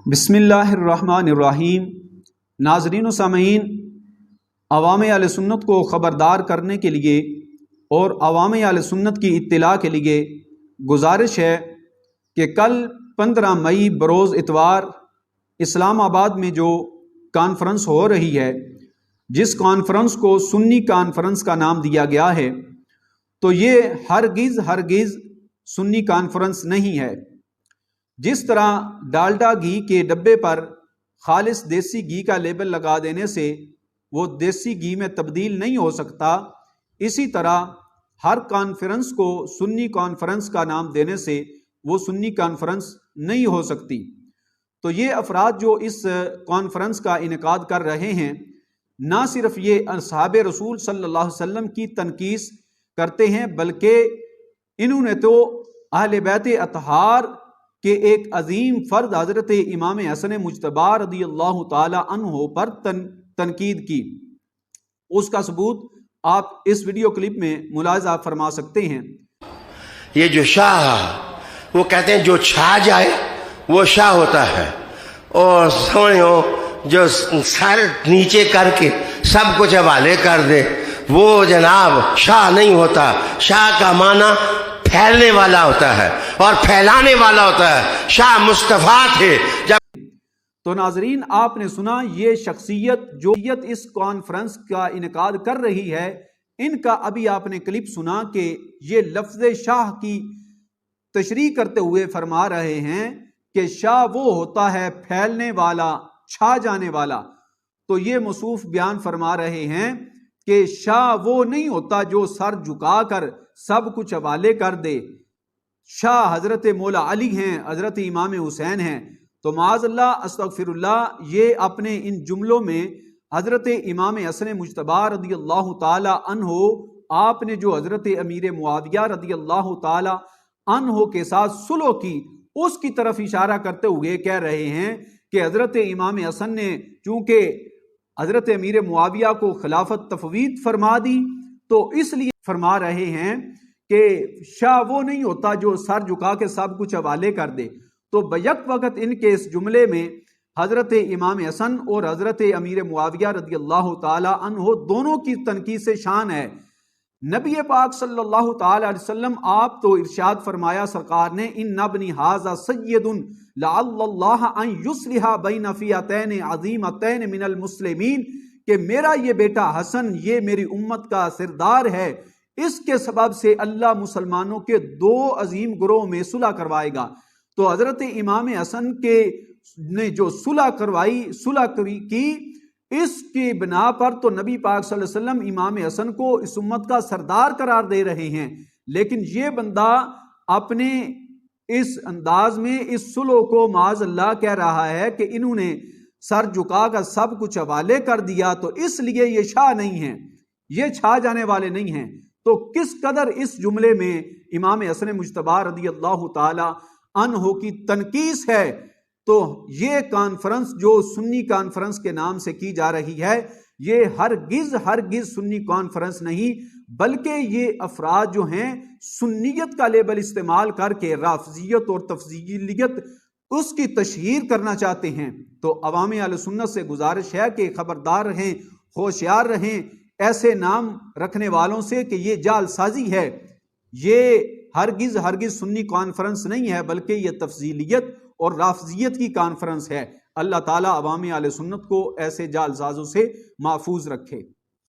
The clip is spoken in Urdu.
بسم اللہ الرحمن الرحیم۔ ناظرین و سامعین، عوام اہل سنت کو خبردار کرنے کے لیے اور عوام اہل سنت کی اطلاع کے لیے گزارش ہے کہ کل 15 مئی بروز اتوار اسلام آباد میں جو کانفرنس ہو رہی ہے، جس کانفرنس کو سنی کانفرنس کا نام دیا گیا ہے، تو یہ ہرگز سنی کانفرنس نہیں ہے۔ جس طرح ڈالڈا گھی کے ڈبے پر خالص دیسی گھی کا لیبل لگا دینے سے وہ دیسی گھی میں تبدیل نہیں ہو سکتا، اسی طرح ہر کانفرنس کو سنی کانفرنس کا نام دینے سے وہ سنی کانفرنس نہیں ہو سکتی۔ تو یہ افراد جو اس کانفرنس کا انعقاد کر رہے ہیں، نہ صرف یہ اصحاب رسول صلی اللہ علیہ وسلم کی تنقیص کرتے ہیں، بلکہ انہوں نے تو اہل بیت اطہار کہ ایک عظیم فرد حضرت امام حسن مجتبی رضی اللہ تعالی عنہ پر تنقید کی۔ اس کا ثبوت آپ اس ویڈیو کلپ میں ملاحظہ فرما سکتے ہیں۔ یہ جو شاہ، وہ کہتے ہیں جو چھا جائے وہ شاہ ہوتا ہے، اور سمجھو جو سر نیچے کر کے سب کچھ حوالے کر دے وہ جناب شاہ نہیں ہوتا۔ شاہ کا معنی پھیلنے والا ہوتا ہے اور پھیلانے والا ہوتا ہے۔ شاہ مصطفیٰ تھے۔ تو ناظرین، آپ نے سنا یہ شخصیت جو اس کانفرنس کا انعقاد کر رہی ہے، ان کا ابھی آپ نے کلپ سنا کہ یہ لفظ شاہ کی تشریح کرتے ہوئے فرما رہے ہیں کہ شاہ وہ ہوتا ہے پھیلنے والا، چھا جانے والا۔ تو یہ موصوف بیان فرما رہے ہیں کہ شاہ وہ نہیں ہوتا جو سر جھکا کر سب کچھ حوالے کر دے۔ شاہ حضرت مولا علی ہیں، حضرت امام حسین ہیں۔ تو معاذ اللہ، استغفر اللہ، یہ اپنے ان جملوں میں حضرت امام حسن مجتبی رضی اللہ تعالی عنہ، آپ نے جو حضرت امیر معاویہ رضی اللہ تعالی عنہ کے ساتھ صلح کی، اس کی طرف اشارہ کرتے ہوئے کہہ رہے ہیں کہ حضرت امام حسن نے چونکہ حضرت امیر معاویہ کو خلافت تفویض فرما دی، تو اس لیے فرما رہے ہیں کہ شاہ وہ نہیں ہوتا جو سر جھکا کے سب کچھ حوالے کر دے۔ تو بیک وقت ان کے اس جملے میں حضرت امام حسن اور حضرت امیر معاویہ رضی اللہ تعالی عنہ دونوں کی تنقید سے شان ہے۔ نبی پاک صلی اللہ تعالی علیہ وسلم آپ تو ارشاد فرمایا سرکار نے، ان ابنی ھذا سید لعل اللہ ان یصلح بین فئتین عظیمتین من المسلمین، کہ میرا یہ بیٹا حسن یہ میری امت کا سردار ہے، اس کے سبب سے اللہ مسلمانوں کے دو عظیم گروہ میں صلح کروائے گا۔ تو حضرت امام حسن کے نے جو صلح کی، اس کی بنا پر تو نبی پاک صلی اللہ علیہ وسلم امام حسن کو اس امت کا سردار قرار دے رہے ہیں، لیکن یہ بندہ اپنے اس انداز میں اس صلح کو معاذ اللہ کہہ رہا ہے کہ انہوں نے سر جھکا کر سب کچھ حوالے کر دیا، تو اس لیے یہ شاہ نہیں ہیں، یہ چھا جانے والے نہیں ہیں۔ تو کس قدر اس جملے میں امام حسن مجتبی رضی اللہ تعالی عنہ کی تنقیص ہے۔ تو یہ کانفرنس جو سنی کانفرنس کے نام سے کی جا رہی ہے، یہ ہرگز سنی کانفرنس نہیں، بلکہ یہ افراد جو ہیں سنیت کا لیبل استعمال کر کے رافضیت اور تفضیلیت اس کی تشہیر کرنا چاہتے ہیں۔ تو عوام اہل سنت سے گزارش ہے کہ خبردار رہیں، ہوشیار رہیں ایسے نام رکھنے والوں سے کہ یہ جعل سازی ہے۔ یہ ہرگز سنی کانفرنس نہیں ہے، بلکہ یہ تفضیلیت اور رافضیت کی کانفرنس ہے۔ اللہ تعالیٰ عوام اہل سنت کو ایسے جعل سازوں سے محفوظ رکھے۔